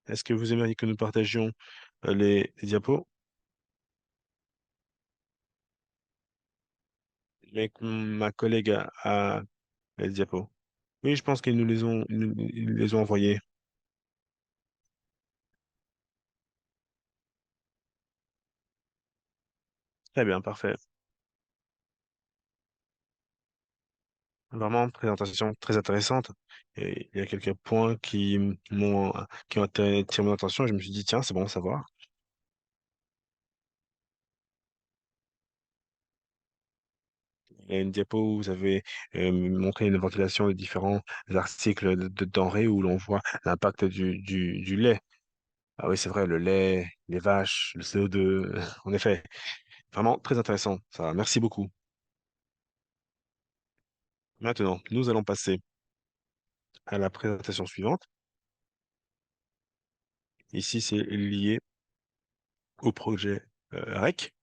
Est-ce que vous aimeriez que nous partagions les diapos avec ma collègue a les diapos? Oui, je pense qu'ils ils nous les ont envoyés. Très bien, parfait. Vraiment, présentation très intéressante. Et il y a quelques points qui ont attiré mon attention et je me suis dit, tiens, c'est bon à savoir. Il y a une diapo où vous avez montré une ventilation des différents articles de denrées où l'on voit l'impact du lait. Ah oui, c'est vrai, le lait, les vaches, le CO2, en effet, vraiment très intéressant. Ça, merci beaucoup. Maintenant, nous allons passer à la présentation suivante. Ici, c'est lié au projet REC.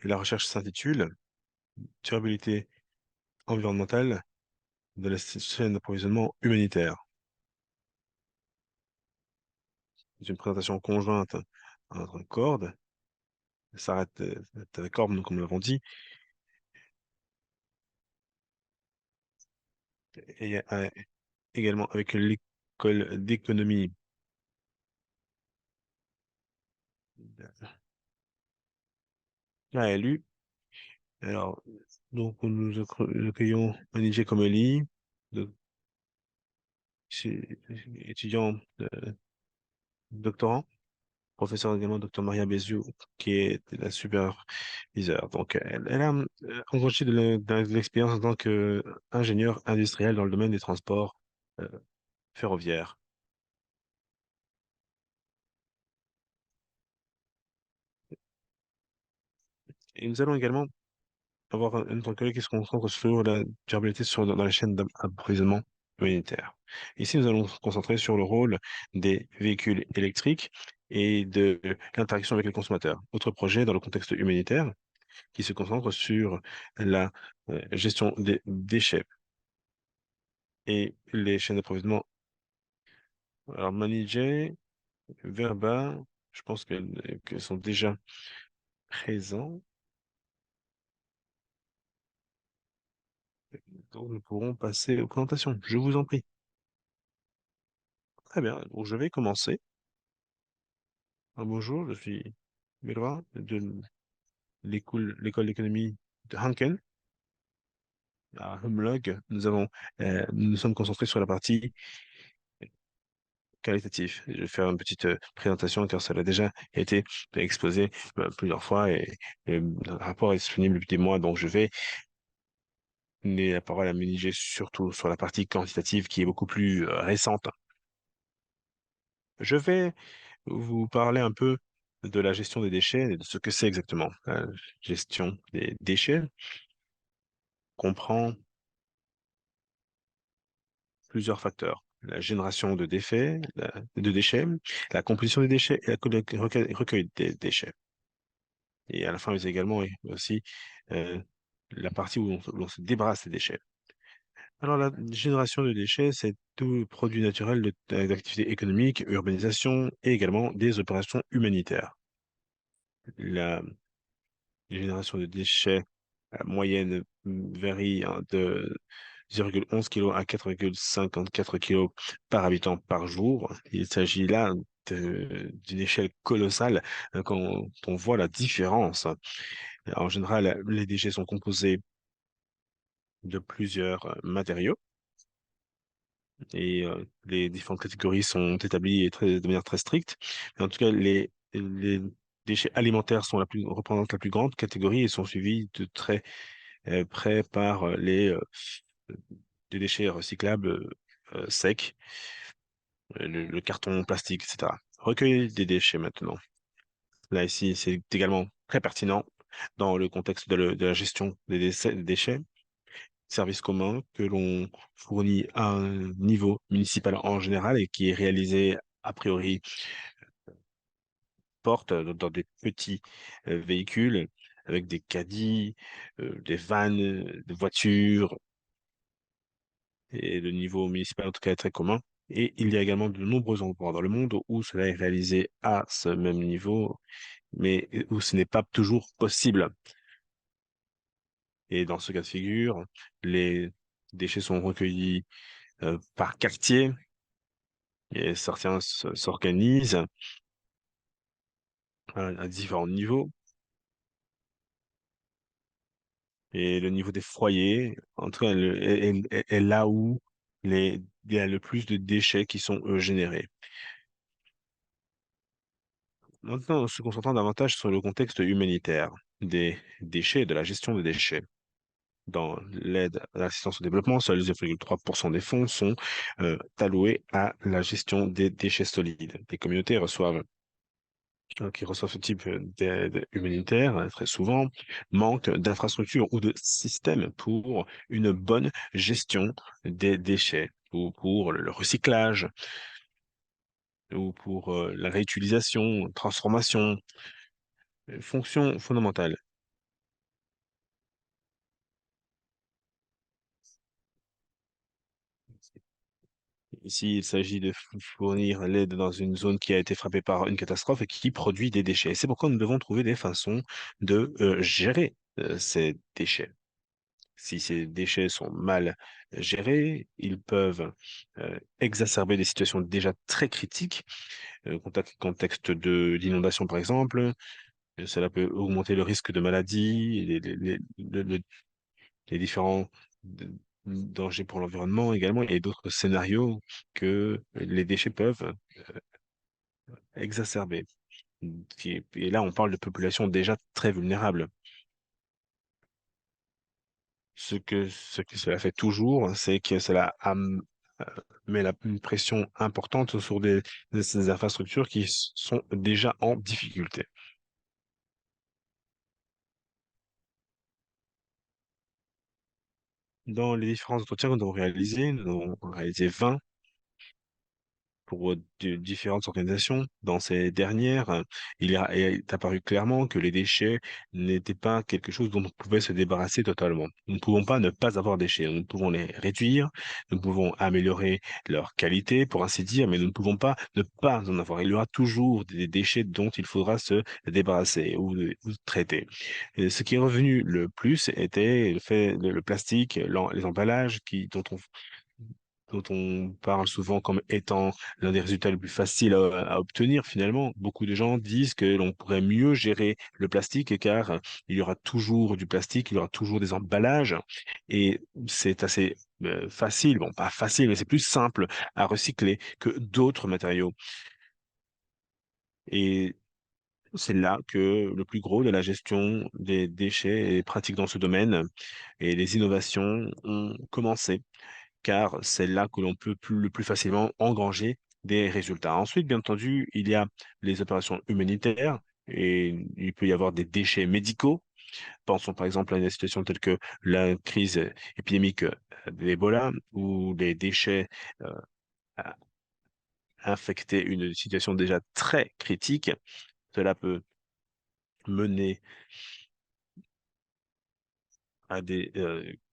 Et la recherche s'intitule Durabilité environnementale de la chaîne d'approvisionnement humanitaire. C'est une présentation conjointe entre Cord, Sarah Corb, comme nous l'avons dit, et également avec l'école d'économie ALU. Alors, donc, nous accueillons Anijé Komeli, de- chez- étudiant doctorant, professeur également Dr Maria Béziou, qui est la superviseure. Donc, elle a engrangé de l'expérience en tant qu'ingénieur industriel dans le domaine des transports euh, ferroviaires. Et nous allons également avoir un autre collègue qui se concentre sur la durabilité dans la chaîne d'approvisionnement humanitaire. Ici, nous allons nous concentrer sur le rôle des véhicules électriques et de l'interaction avec les consommateurs. Autre projet dans le contexte humanitaire qui se concentre sur la gestion des déchets et les chaînes d'approvisionnement. Alors, Manijay, Verba, je pense qu'elles sont déjà présents. Donc, nous pourrons passer aux présentations. Je vous en prie. Très bien. Donc, je vais commencer. Bonjour, je suis Melva de l'école d'économie de Hanken à Humlog. Nous nous sommes concentrés sur la partie qualitative. Je vais faire une petite présentation car ça a déjà été exposé plusieurs fois et le rapport est disponible depuis des mois, donc je vais donner la parole à Munigé surtout sur la partie quantitative qui est beaucoup plus récente. Je vais vous parler un peu de la gestion des déchets et de ce que c'est exactement. La gestion des déchets comprend plusieurs facteurs. La génération de déchets, la composition des déchets et recueil des déchets. Et à la fin, il y a également aussi euh, la partie où l'on se débarrasse des déchets. Alors, la génération de déchets, c'est tout produit naturel d'activités économiques, urbanisation et également des opérations humanitaires. La génération de déchets moyenne varie hein, de 0,11 kg à 4,54 kg par habitant par jour. Il s'agit là d'une échelle colossale quand on voit la différence. En général, les déchets sont composés de plusieurs matériaux et les différentes catégories sont établies de manière très stricte. Mais en tout cas, les déchets alimentaires représentent la plus grande catégorie et sont suivis de très près par des déchets recyclables secs, le carton plastique, etc. Recueil des déchets maintenant. Là, ici, c'est également très pertinent dans le contexte de la gestion des déchets. Service commun que l'on fournit à un niveau municipal en général et qui est réalisé a priori porte dans des petits véhicules avec des caddies, des vannes, des voitures et le niveau municipal en tout cas est très commun. Et il y a également de nombreux endroits dans le monde où cela est réalisé à ce même niveau, mais où ce n'est pas toujours possible. Et dans ce cas de figure, les déchets sont recueillis par quartier et certains s'organisent à différents niveaux. Et le niveau des foyers, en tout cas, est là où il y a le plus de déchets qui sont générés. Maintenant, en se concentrant davantage sur le contexte humanitaire des déchets et de la gestion des déchets. Dans l'aide à l'assistance au développement, seuls 0,3% des fonds sont alloués à la gestion des déchets solides. Les communautés qui reçoivent ce type d'aide humanitaire, très souvent, manquent d'infrastructures ou de systèmes pour une bonne gestion des déchets, ou pour le recyclage, ou pour la réutilisation, transformation, fonction fondamentale. Ici, il s'agit de fournir l'aide dans une zone qui a été frappée par une catastrophe et qui produit des déchets. C'est pourquoi nous devons trouver des façons de gérer ces déchets. Si ces déchets sont mal gérés, ils peuvent exacerber des situations déjà très critiques, contexte d'inondation par exemple. Cela peut augmenter le risque de maladie, les différents d- dangers pour l'environnement également, et d'autres scénarios que les déchets peuvent exacerber. Et là, on parle de populations déjà très vulnérables. Ce que cela fait toujours, c'est que euh, met une pression importante sur de ces infrastructures qui sont déjà en difficulté. Dans les différents entretiens que nous avons réalisé 20 pour différentes organisations. Dans ces dernières, il est apparu clairement que les déchets n'étaient pas quelque chose dont on pouvait se débarrasser totalement. Nous ne pouvons pas ne pas avoir déchets. Nous pouvons les réduire, nous pouvons améliorer leur qualité, pour ainsi dire, mais nous ne pouvons pas ne pas en avoir. Il y aura toujours des déchets dont il faudra se débarrasser ou traiter. Et ce qui est revenu le plus était le plastique, les emballages dont on parle souvent comme étant l'un des résultats les plus faciles à obtenir finalement. Beaucoup de gens disent que l'on pourrait mieux gérer le plastique car il y aura toujours du plastique, il y aura toujours des emballages et c'est assez facile, bon pas facile, mais c'est plus simple à recycler que d'autres matériaux. Et c'est là que le plus gros de la gestion des déchets est pratique dans ce domaine et les innovations ont commencé car c'est là que l'on peut le plus facilement engranger des résultats. Ensuite, bien entendu, il y a les opérations humanitaires et il peut y avoir des déchets médicaux. Pensons par exemple à une situation telle que la crise épidémique d'Ebola où les déchets euh, a- infectaient une situation déjà très critique. Cela peut mener à des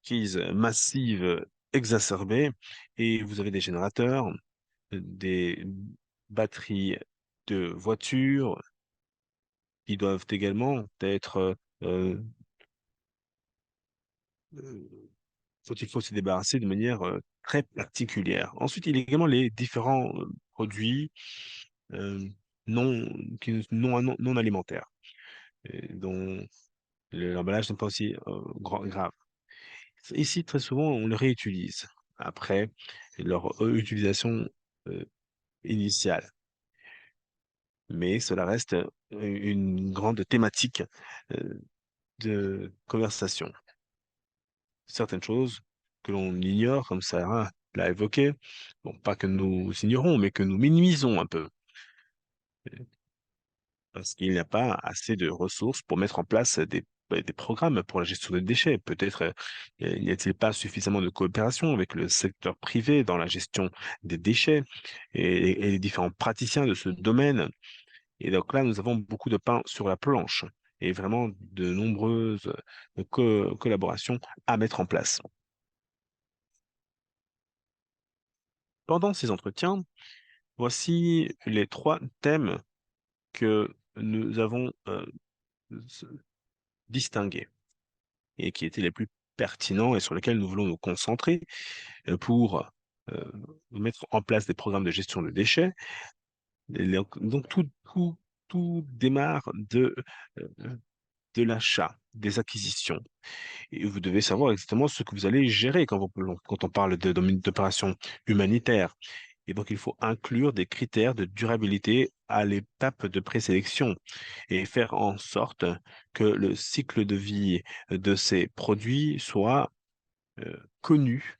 crises massives exacerbées et vous avez des générateurs, des batteries de voitures qui doivent également être euh, il faut se débarrasser de manière très particulière. Ensuite, il y a également les différents produits euh, non, non alimentaires, dont l'emballage n'est pas aussi grave. Ici, très souvent, on le réutilise après leur utilisation euh, initiale. Mais cela reste une grande thématique euh, de conversation. Certaines choses que l'on ignore, comme Sarah l'a évoqué, bon, pas que nous ignorons, mais que nous minimisons un peu, parce qu'il n'y a pas assez de ressources pour mettre en place des programmes pour la gestion des déchets. Peut-être n'y a-t-il pas suffisamment de coopération avec le secteur privé dans la gestion des déchets et les différents praticiens de ce domaine. Et donc là, nous avons beaucoup de pain sur la planche et vraiment de nombreuses collaborations à mettre en place. Pendant ces entretiens, voici les trois thèmes que nous avons s- distingués et qui étaient les plus pertinents et sur lesquels nous voulons nous concentrer pour euh, mettre en place des programmes de gestion de déchets. Donc, tout démarre euh, de l'achat, des acquisitions. Et vous devez savoir exactement ce que vous allez gérer quand on parle d'opérations humanitaires. Et donc, il faut inclure des critères de durabilité à l'étape de présélection et faire en sorte que le cycle de vie de ces produits soit connu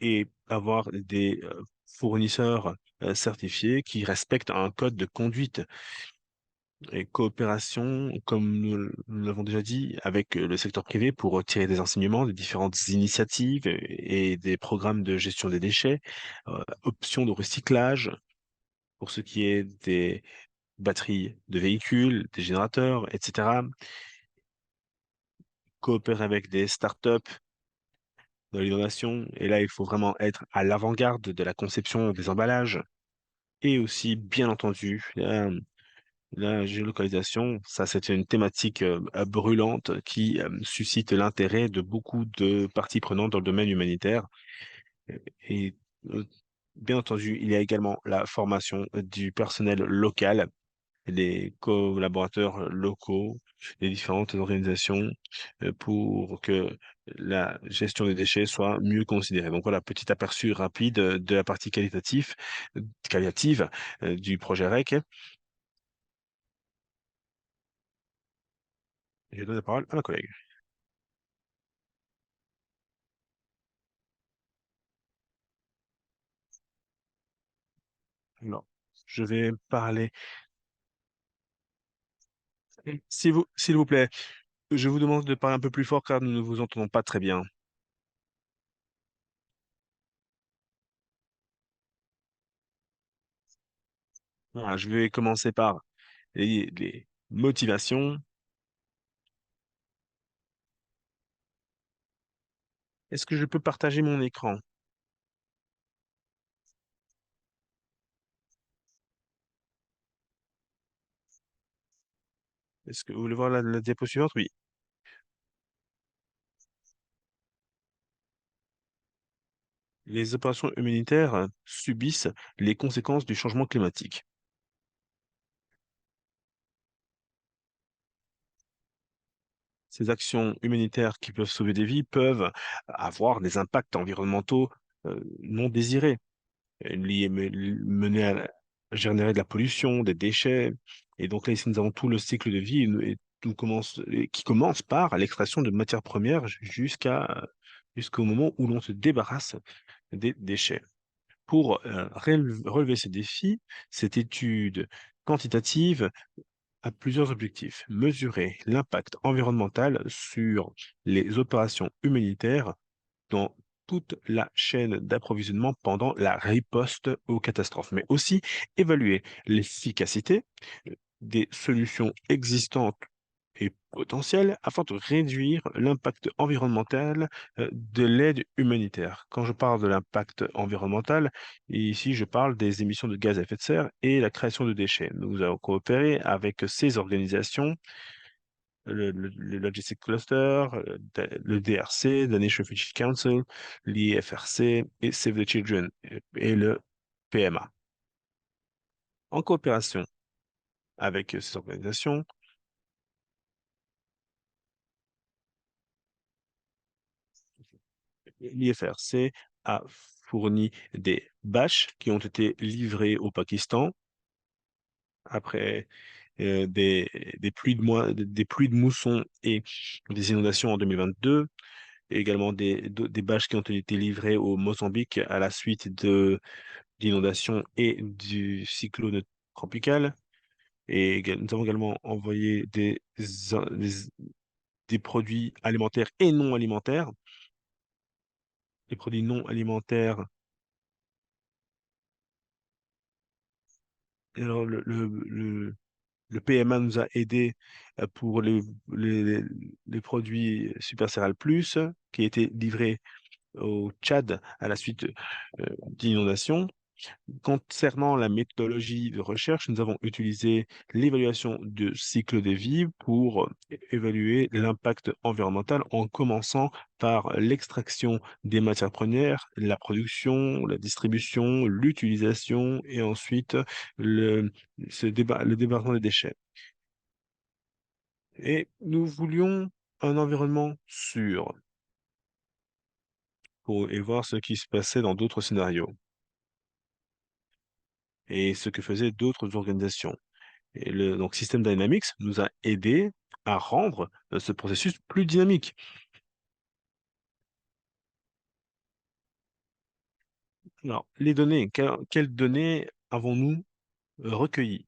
et avoir des fournisseurs certifiés qui respectent un code de conduite et coopération, comme nous l'avons déjà dit, avec le secteur privé pour tirer des enseignements des différentes initiatives et des programmes de gestion des déchets, options de recyclage pour ce qui est des batteries de véhicules, des générateurs, etc. Coopérer avec des startups dans l'innovation. Et là, il faut vraiment être à l'avant-garde de la conception des emballages. Et aussi, bien entendu, la géolocalisation, ça c'est une thématique brûlante qui suscite l'intérêt de beaucoup de parties prenantes dans le domaine humanitaire. Et euh, bien entendu, il y a également la formation du personnel local, les collaborateurs locaux, les différentes organisations pour que la gestion des déchets soit mieux considérée. Donc voilà, petit aperçu rapide de la partie qualitative du projet REC. Je donne la parole à ma collègue. Alors, je vais parler. S'il vous plaît, je vous demande de parler un peu plus fort car nous ne vous entendons pas très bien. Voilà, je vais commencer par les motivations. Est-ce que je peux partager mon écran? Est-ce que vous voulez voir la diapo suivante? Oui. Les opérations humanitaires subissent les conséquences du changement climatique. Ces actions humanitaires qui peuvent sauver des vies peuvent avoir des impacts environnementaux non désirés, mener à générer de la pollution, des déchets. Et donc là, ici, nous avons tout le cycle de vie qui commence par l'extraction de matières premières jusqu'au moment où l'on se débarrasse des déchets. Pour relever ces défis, cette étude quantitative a plusieurs objectifs. Mesurer l'impact environnemental sur les opérations humanitaires dans toute la chaîne d'approvisionnement pendant la riposte aux catastrophes, mais aussi évaluer l'efficacité des solutions existantes et potentielles afin de réduire l'impact environnemental de l'aide humanitaire. Quand je parle de l'impact environnemental, ici je parle des émissions de gaz à effet de serre et la création de déchets. Nous avons coopéré avec ces organisations le Logistic Cluster, le DRC, the Nation Refugee Council, l'IFRC et Save the Children et le PMA. En coopération avec ces organisations, l'IFRC a fourni des bâches qui ont été livrées au Pakistan après des pluies de mousson et des inondations en 2022, et également des bâches qui ont été livrées au Mozambique à la suite d'inondations et du cyclone tropical. Et nous avons également envoyé des produits alimentaires et non alimentaires. Les produits non alimentaires, alors le PMA nous a aidé pour les produits Super Céral Plus qui étaient livrés au Tchad à la suite d'inondations. Concernant la méthodologie de recherche, nous avons utilisé l'évaluation de cycle de vie pour évaluer l'impact environnemental en commençant par l'extraction des matières premières, la production, la distribution, l'utilisation et ensuite le, le débarquement des déchets. Et nous voulions un environnement sûr et voir ce qui se passait dans d'autres scénarios et ce que faisaient d'autres organisations. Et donc, System Dynamics nous a aidé à rendre ce processus plus dynamique. Alors, les données, quelles données avons-nous recueillies?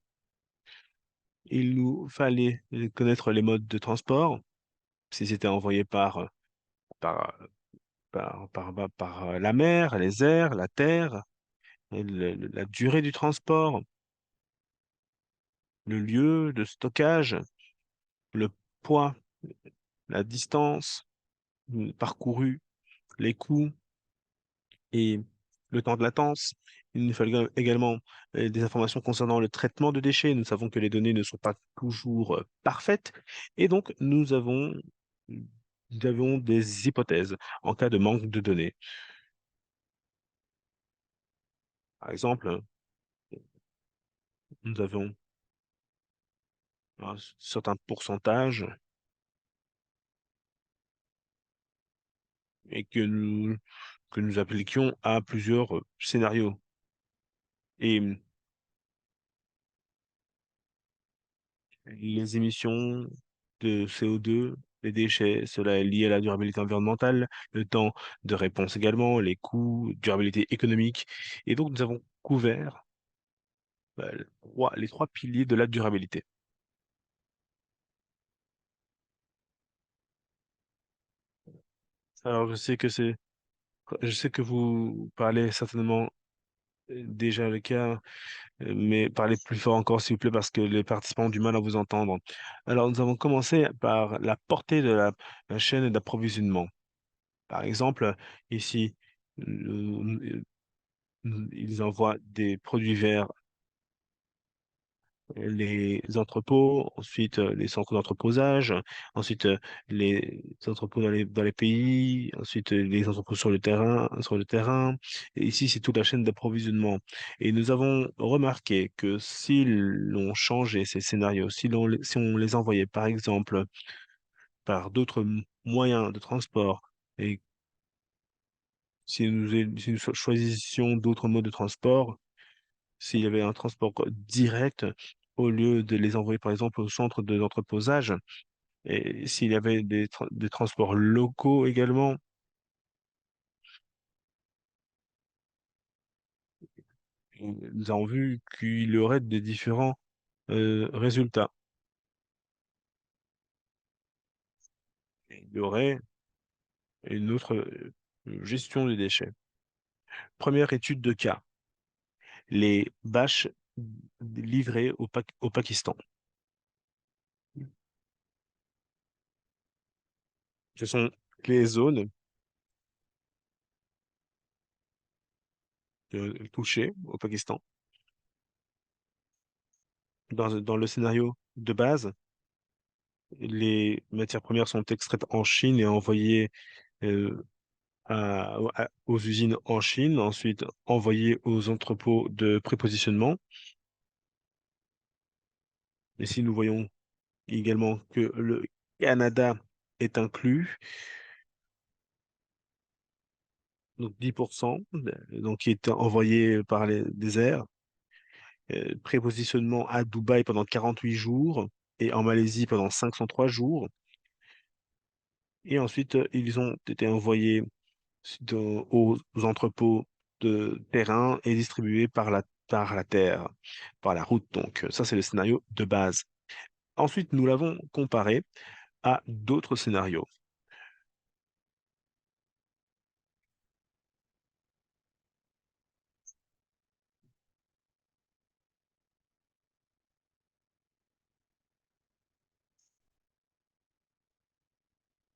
Il nous fallait connaître les modes de transport, si c'était envoyé par, par la mer, les airs, la terre, et la durée du transport, le lieu de stockage, le poids, la distance parcourue, les coûts, et le temps de latence. Il nous fallait également des informations concernant le traitement de déchets. Nous savons que les données ne sont pas toujours parfaites et donc nous avons des hypothèses en cas de manque de données. Par exemple, nous avons un certain pourcentage et que nous appliquions à plusieurs scénarios. Et les émissions de CO2, les déchets, cela est lié à la durabilité environnementale, le temps de réponse également, les coûts, durabilité économique. Et donc, nous avons couvert les trois piliers de la durabilité. Alors, je sais que vous parlez certainement déjà le cas, mais parlez plus fort encore, s'il vous plaît, parce que les participants ont du mal à vous entendre. Alors, nous avons commencé par la portée de la chaîne d'approvisionnement. Par exemple, ici, ils envoient des produits vers les entrepôts, ensuite les centres d'entreposage, ensuite les entrepôts dans les pays, ensuite les entrepôts sur le terrain. Et ici, c'est toute la chaîne d'approvisionnement. Et nous avons remarqué que si l'on changeait ces scénarios, si on les envoyait par exemple par d'autres moyens de transport, et si nous choisissions d'autres modes de transport, s'il y avait un transport direct au lieu de les envoyer par exemple au centre de l'entreposage, et s'il y avait des transports locaux également, nous avons vu qu'il y aurait des différents résultats. Il y aurait une autre gestion des déchets. Première étude de cas, les bâches livrées au Pakistan. Ce sont les zones touchées au Pakistan. Dans le scénario de base, les matières premières sont extraites en Chine et envoyées euh, aux usines en Chine, ensuite envoyées aux entrepôts de prépositionnement. Et si nous voyons également que le Canada est inclus, donc 10%, donc qui est envoyé par des airs, prépositionnement à Dubaï pendant 48 jours et en Malaisie pendant 503 jours. Et ensuite, ils ont été envoyés aux entrepôts de terrain et distribués par la terre, par la route. Donc, ça, c'est le scénario de base. Ensuite, nous l'avons comparé à d'autres scénarios.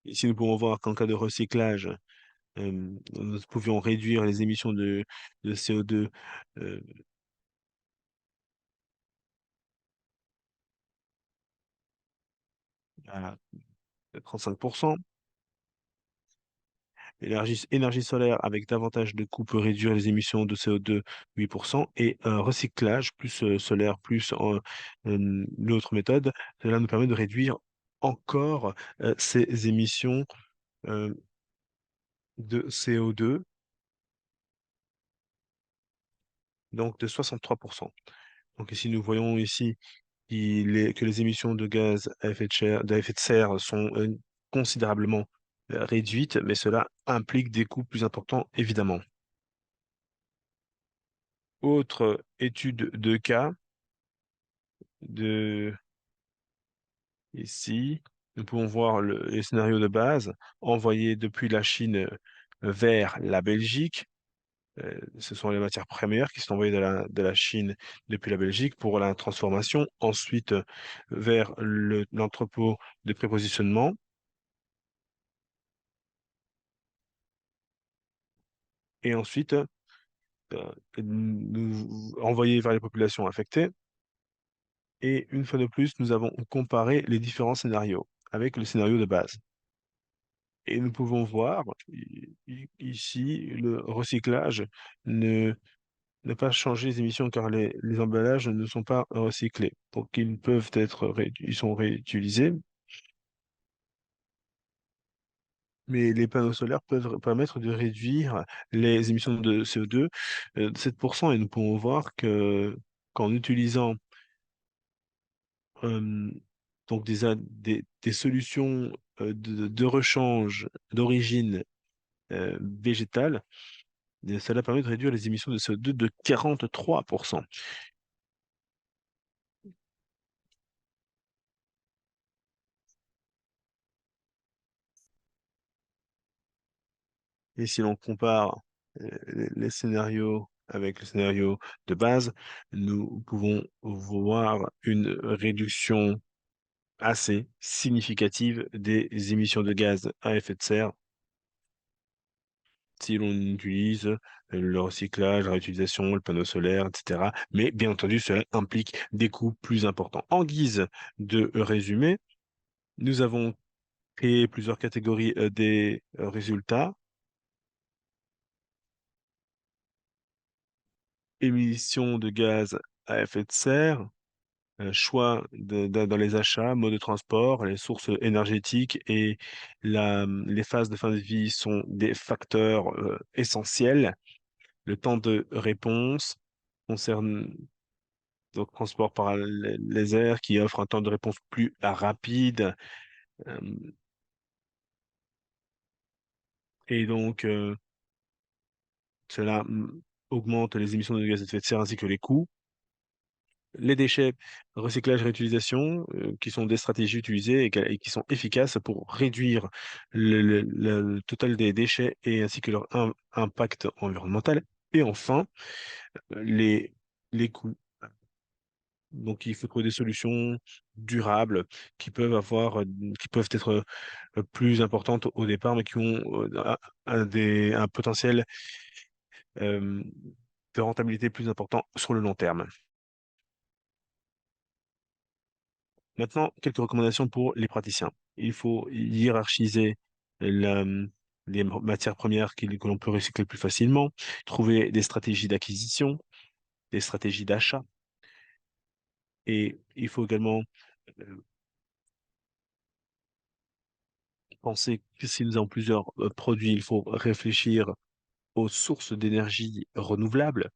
Ici, nous pouvons voir qu'en cas de recyclage, nous pouvions réduire les émissions de CO2 euh, à 35%. Énergie solaire avec davantage de coûts peut réduire les émissions de CO2 8%. Et recyclage plus solaire plus l'autre méthode, cela nous permet de réduire encore ces émissions euh, de CO2, donc de 63%. Donc ici, nous voyons ici que les émissions de gaz à effet de serre sont considérablement réduites, mais cela implique des coûts plus importants, évidemment. Autre étude de cas de ici, nous pouvons voir les scénarios de base envoyés depuis la Chine vers la Belgique. Ce sont les matières premières qui sont envoyées de la Chine depuis la Belgique pour la transformation, ensuite vers l'entrepôt de prépositionnement et ensuite envoyées vers les populations affectées. Et une fois de plus, nous avons comparé les différents scénarios avec le scénario de base. Et nous pouvons voir ici le recyclage ne, ne pas changer les émissions car les emballages ne sont pas recyclés. Donc ils peuvent être ils sont réutilisés, mais les panneaux solaires peuvent permettre de réduire les émissions de CO2 de 7%. Et nous pouvons voir que qu'en utilisant euh, donc des solutions de rechange d'origine végétale, et cela permet de réduire les émissions de CO2 de 43%. Et si l'on compare les scénarios avec le scénario de base, nous pouvons voir une réduction assez significative des émissions de gaz à effet de serre si l'on utilise le recyclage, la réutilisation, le panneau solaire, etc. Mais bien entendu, cela implique des coûts plus importants. En guise de résumé, nous avons créé plusieurs catégories des résultats. Émissions de gaz à effet de serre, choix dans les achats, mode de transport, les sources énergétiques et les phases de fin de vie sont des facteurs essentiels. Le temps de réponse concerne donc transport par les airs qui offre un temps de réponse plus rapide. euh, et donc, cela augmente les émissions de gaz à effet de serre ainsi que les coûts. Les déchets, recyclage, réutilisation, qui sont des stratégies utilisées et qui sont efficaces pour réduire le total des déchets et ainsi que leur impact environnemental. Et enfin, les, les coûts. Donc, il faut trouver des solutions durables qui peuvent qui peuvent être plus importantes au départ, mais qui ont un potentiel euh, de rentabilité plus important sur le long terme. Maintenant, quelques recommandations pour les praticiens. Il faut hiérarchiser la- les matières premières que l'on peut recycler plus facilement, trouver des stratégies d'acquisition, des stratégies d'achat, et il faut également euh, penser que si nous avons plusieurs produits, il faut réfléchir aux sources d'énergie renouvelables.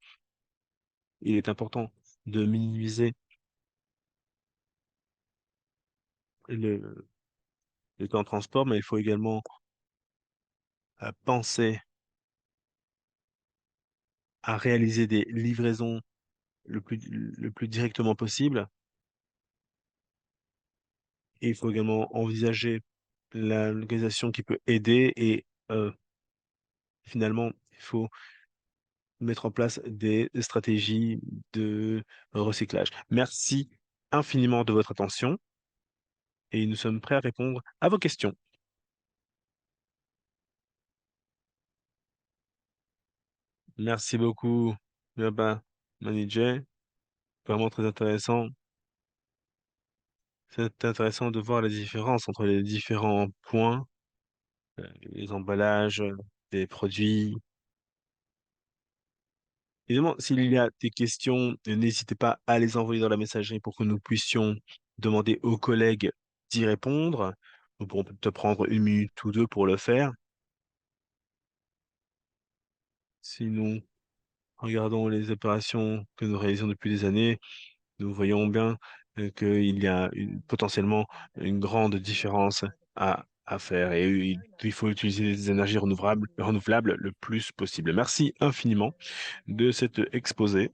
Il est important de minimiser le, le temps de transport, mais il faut également penser à réaliser des livraisons le plus directement possible. Et il faut également envisager la localisation qui peut aider et finalement, il faut mettre en place des stratégies de recyclage. Merci infiniment de votre attention et nous sommes prêts à répondre à vos questions. Merci beaucoup, Yaba Manijay. Vraiment très intéressant. C'est intéressant de voir les différences entre les différents points, les emballages, des produits. Évidemment, s'il y a des questions, n'hésitez pas à les envoyer dans la messagerie pour que nous puissions demander aux collègues d'y répondre. Nous pourrons peut-être prendre une minute ou deux pour le faire. Si nous regardons les opérations que nous réalisons depuis des années, nous voyons bien qu'il y a potentiellement une grande différence à faire et il faut utiliser les énergies renouvelables le plus possible. Merci infiniment de cet exposé.